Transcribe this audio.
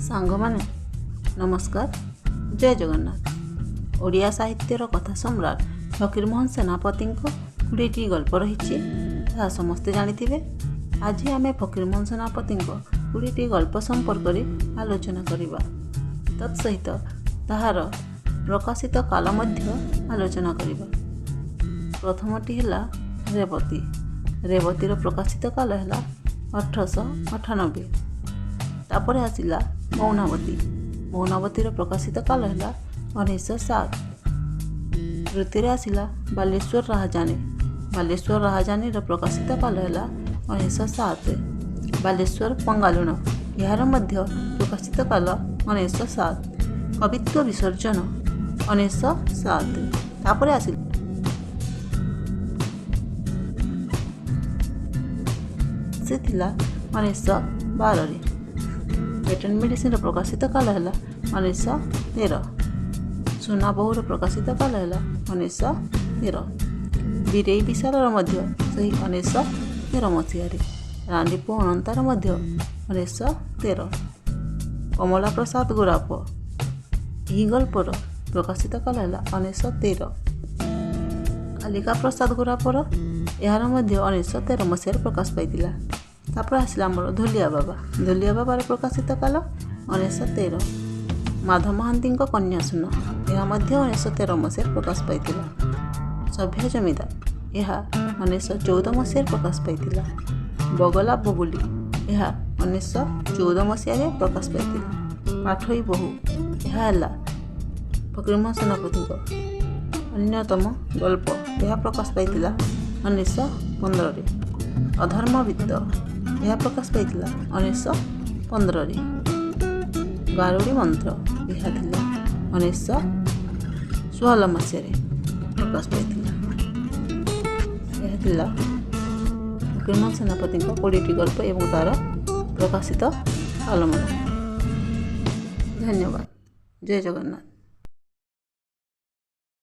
सांगमाने नमस्कार जय जगन्नाथ। ओडिया साहित्यर कथा सम्राट फकीरमोहन सेनापति 20टी गल्प रही समस्ते जानिथिबे। आज आमे फकीरमोहन सेनापति 20टी गल्प संपर्क में आलोचना करिबा। तत्सहित ताहार प्रकाशित काल मध्य आलोचना करिबा। प्रथमटी है रेवती। रेवतीर प्रकाशित काल है 1898। तापर आसिला मौनावती। मौनावतीर प्रकाशित काल है 1907। तृतीय आसिला बालेश्वर राहजानी। बालेश्वर राहजानी प्रकाशित काल है 1907। बालेश्वर पंगालुण यार मध्य प्रकाशित काल 1907। कवित्व विसर्जन 1907। तापर आसिला से 1912। पेटेंट मेडिसिन प्रकाशित काल है 1913। सुना बहुर प्रकाशित काल है 1913। बीरेई विशाल से 1913 मसीह। रांदीपु अनंतार 1913। कमला प्रसाद गोराप यही गल्पर प्रकाशित काल है 1913। कालिका प्रसाद गोरापर यार 1913 मसीह प्रकाश पाई। तापर आसला आमर धोलिया बाबा। धोलिया बाबार प्रकाशित काल 1913। माधव महांती कन्या सुन यह 1913 मसीह प्रकाश पाई। सभ्य जमीदार यह 1914 मसीह प्रकाश पाई। बगला बबुली यह 1914 मसीह प्रकाश पाई। पाठई बहु यह है फकीरमोहन सेनापति अन्यतम गल्प। यह प्रकाश पाई 1915। अधर्मवित्त यह प्रकाश पाई 1915। गारुड़ी मंत्र यह 1916 मसीह प्रकाश पाई। यह फकीरमोहन सेनापति 20टी गल्प एवं तार प्रकाशित कालमान। धन्यवाद। जय जगन्नाथ।